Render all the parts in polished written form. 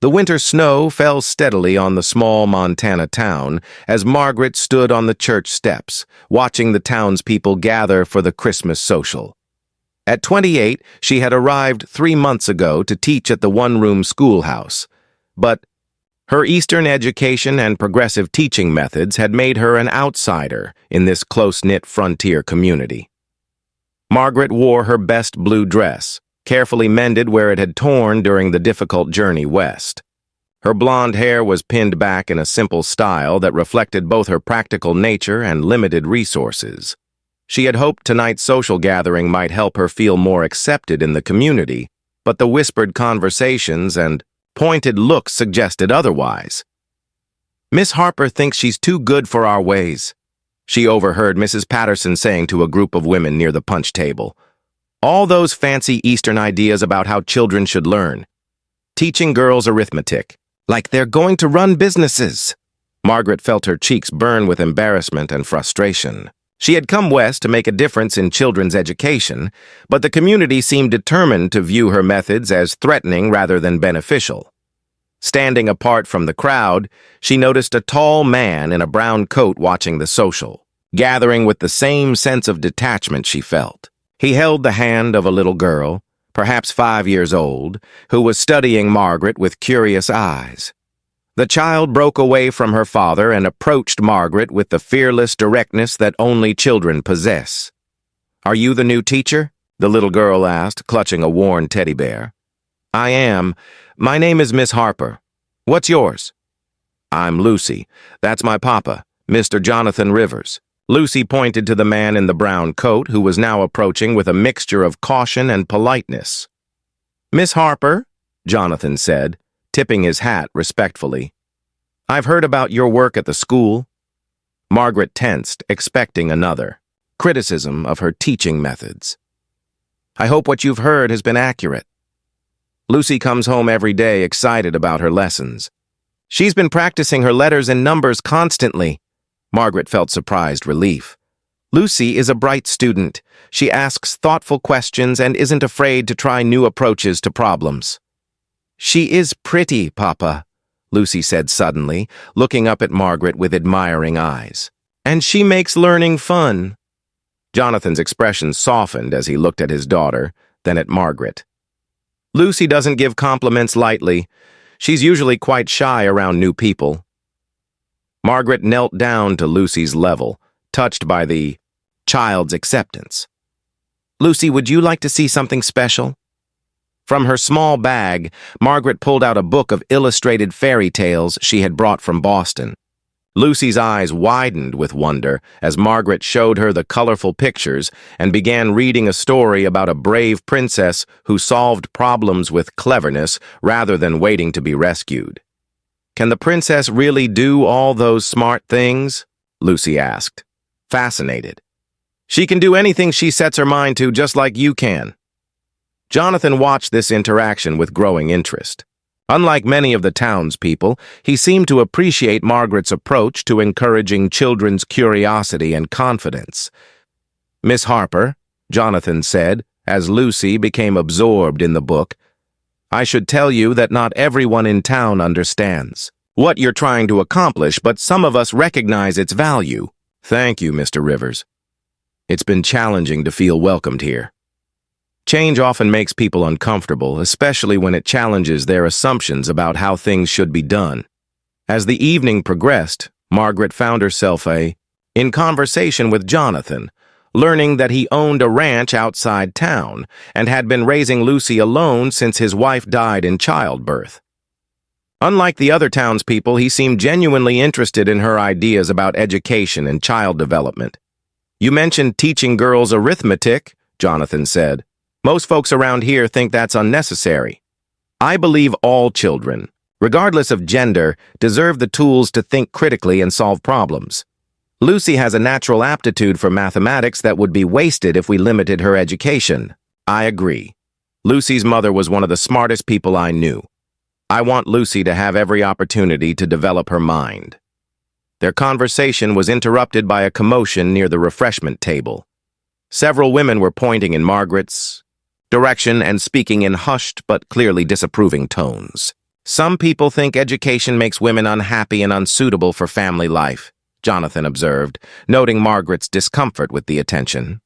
The winter snow fell steadily on the small Montana town as Margaret stood on the church steps, watching the townspeople gather for the Christmas social. At 28, she had arrived 3 months ago to teach at the one-room schoolhouse, but her Eastern education and progressive teaching methods had made her an outsider in this close-knit frontier community. Margaret wore her best blue dress, carefully mended where it had torn during the difficult journey west. Her blonde hair was pinned back in a simple style that reflected both her practical nature and limited resources. She had hoped tonight's social gathering might help her feel more accepted in the community, but the whispered conversations and pointed looks suggested otherwise. "Miss Harper thinks she's too good for our ways," she overheard Mrs. Patterson saying to a group of women near the punch table. "All those fancy Eastern ideas about how children should learn. Teaching girls arithmetic, like they're going to run businesses." Margaret felt her cheeks burn with embarrassment and frustration. She had come west to make a difference in children's education, but the community seemed determined to view her methods as threatening rather than beneficial. Standing apart from the crowd, she noticed a tall man in a brown coat watching the social, gathering with the same sense of detachment she felt. He held the hand of a little girl, perhaps 5 years old, who was studying Margaret with curious eyes. The child broke away from her father and approached Margaret with the fearless directness that only children possess. "Are you the new teacher?" the little girl asked, clutching a worn teddy bear. "I am. My name is Miss Harper. What's yours?" "I'm Lucy. That's my papa, Mr. Jonathan Rivers." Lucy pointed to the man in the brown coat who was now approaching with a mixture of caution and politeness. "Miss Harper," Jonathan said, tipping his hat respectfully. "I've heard about your work at the school." Margaret tensed, expecting another criticism of her teaching methods. "I hope what you've heard has been accurate." Lucy comes home every day excited about her lessons. "She's been practicing her letters and numbers constantly." Margaret felt surprised relief. "Lucy is a bright student. She asks thoughtful questions and isn't afraid to try new approaches to problems." "She is pretty, Papa," Lucy said suddenly, looking up at Margaret with admiring eyes. "And she makes learning fun." Jonathan's expression softened as he looked at his daughter, then at Margaret. "Lucy doesn't give compliments lightly. She's usually quite shy around new people." Margaret knelt down to Lucy's level, touched by the child's acceptance. "Lucy, would you like to see something special?" From her small bag, Margaret pulled out a book of illustrated fairy tales she had brought from Boston. Lucy's eyes widened with wonder as Margaret showed her the colorful pictures and began reading a story about a brave princess who solved problems with cleverness rather than waiting to be rescued. "Can the princess really do all those smart things?" Lucy asked, fascinated. "She can do anything she sets her mind to, just like you can." Jonathan watched this interaction with growing interest. Unlike many of the townspeople, he seemed to appreciate Margaret's approach to encouraging children's curiosity and confidence. "Miss Harper," Jonathan said, as Lucy became absorbed in the book, "I should tell you that not everyone in town understands what you're trying to accomplish, but some of us recognize its value." "Thank you, Mr. Rivers. It's been challenging to feel welcomed here." Change often makes people uncomfortable, especially when it challenges their assumptions about how things should be done. As the evening progressed, Margaret found herself in conversation with Jonathan, learning that he owned a ranch outside town and had been raising Lucy alone since his wife died in childbirth. Unlike the other townspeople, he seemed genuinely interested in her ideas about education and child development. "You mentioned teaching girls arithmetic," Jonathan said. "Most folks around here think that's unnecessary. I believe all children, regardless of gender, deserve the tools to think critically and solve problems. Lucy has a natural aptitude for mathematics that would be wasted if we limited her education." "I agree. Lucy's mother was one of the smartest people I knew. I want Lucy to have every opportunity to develop her mind." Their conversation was interrupted by a commotion near the refreshment table. Several women were pointing in Margaret's direction and speaking in hushed but clearly disapproving tones. Some people think education makes women unhappy and unsuitable for family life, Jonathan observed, noting Margaret's discomfort with the attention.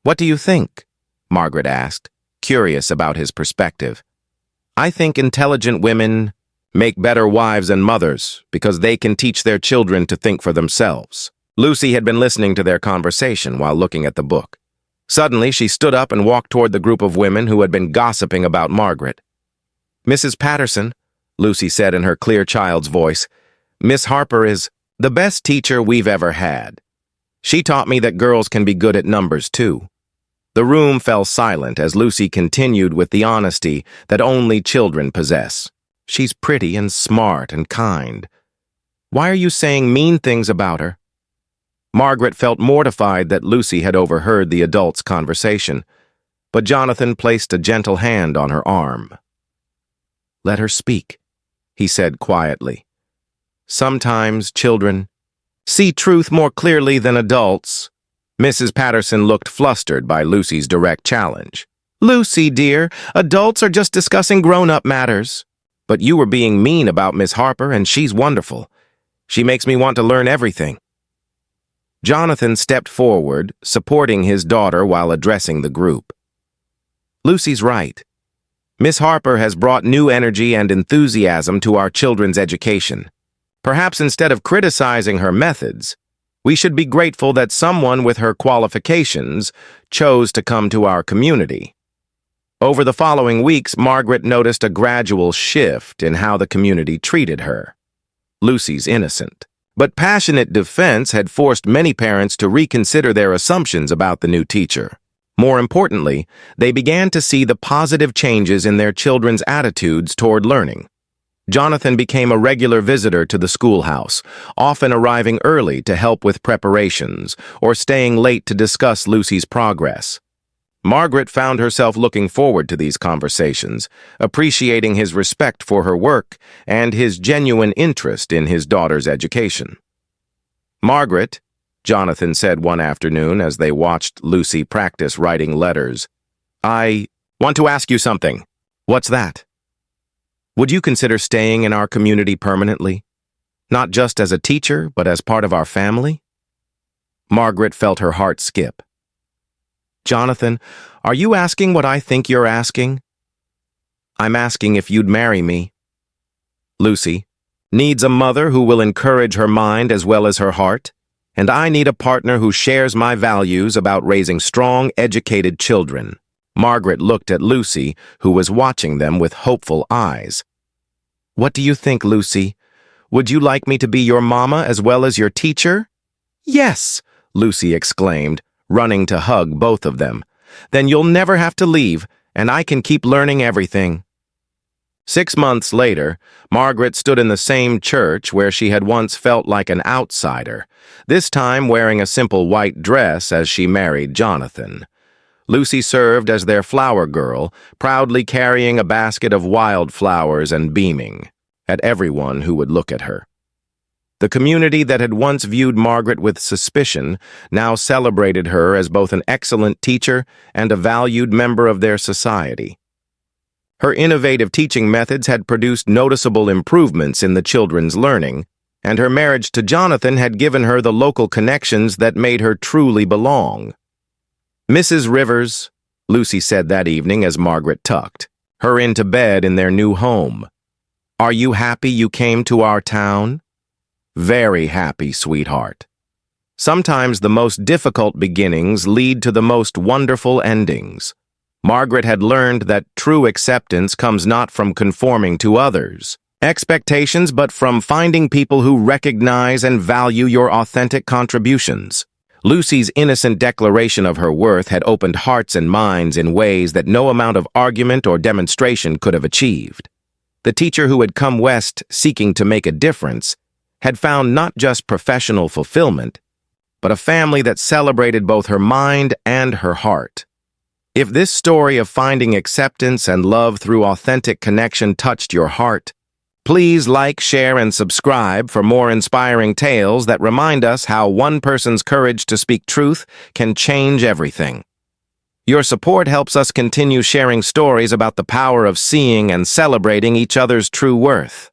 What do you think? Margaret asked, curious about his perspective. I think intelligent women make better wives and mothers because they can teach their children to think for themselves. Lucy had been listening to their conversation while looking at the book. Suddenly, she stood up and walked toward the group of women who had been gossiping about Margaret. Mrs. Patterson, Lucy said in her clear child's voice, Miss Harper is the best teacher we've ever had. She taught me that girls can be good at numbers, too. The room fell silent as Lucy continued with the honesty that only children possess. She's pretty and smart and kind. Why are you saying mean things about her? Margaret felt mortified that Lucy had overheard the adults' conversation, but Jonathan placed a gentle hand on her arm. Let her speak, he said quietly. Sometimes children see truth more clearly than adults. Mrs. Patterson looked flustered by Lucy's direct challenge. Lucy, dear, adults are just discussing grown-up matters. But you were being mean about Miss Harper, and she's wonderful. She makes me want to learn everything. Jonathan stepped forward, supporting his daughter while addressing the group. Lucy's right. Miss Harper has brought new energy and enthusiasm to our children's education. Perhaps instead of criticizing her methods, we should be grateful that someone with her qualifications chose to come to our community. Over the following weeks, Margaret noticed a gradual shift in how the community treated her. Lucy's innocent, but passionate defense had forced many parents to reconsider their assumptions about the new teacher. More importantly, they began to see the positive changes in their children's attitudes toward learning. Jonathan became a regular visitor to the schoolhouse, often arriving early to help with preparations or staying late to discuss Lucy's progress. Margaret found herself looking forward to these conversations, appreciating his respect for her work and his genuine interest in his daughter's education. Margaret, Jonathan said one afternoon as they watched Lucy practice writing letters, I want to ask you something. What's that? Would you consider staying in our community permanently? Not just as a teacher, but as part of our family? Margaret felt her heart skip. Jonathan, are you asking what I think you're asking? I'm asking if you'd marry me. Lucy needs a mother who will encourage her mind as well as her heart, and I need a partner who shares my values about raising strong, educated children. Margaret looked at Lucy, who was watching them with hopeful eyes. What do you think, Lucy? Would you like me to be your mama as well as your teacher? Yes, Lucy exclaimed, running to hug both of them. Then you'll never have to leave, and I can keep learning everything. 6 months later, Margaret stood in the same church where she had once felt like an outsider, this time wearing a simple white dress as she married Jonathan. Lucy served as their flower girl, proudly carrying a basket of wildflowers and beaming at everyone who would look at her. The community that had once viewed Margaret with suspicion now celebrated her as both an excellent teacher and a valued member of their society. Her innovative teaching methods had produced noticeable improvements in the children's learning, and her marriage to Jonathan had given her the local connections that made her truly belong. Mrs. Rivers, Lucy said that evening as Margaret tucked her into bed in their new home. Are you happy you came to our town? Very happy, sweetheart. Sometimes the most difficult beginnings lead to the most wonderful endings. Margaret had learned that true acceptance comes not from conforming to others' expectations, but from finding people who recognize and value your authentic contributions. Lucy's innocent declaration of her worth had opened hearts and minds in ways that no amount of argument or demonstration could have achieved. The teacher who had come west seeking to make a difference had found not just professional fulfillment, but a family that celebrated both her mind and her heart. If this story of finding acceptance and love through authentic connection touched your heart, please like, share, and subscribe for more inspiring tales that remind us how one person's courage to speak truth can change everything. Your support helps us continue sharing stories about the power of seeing and celebrating each other's true worth.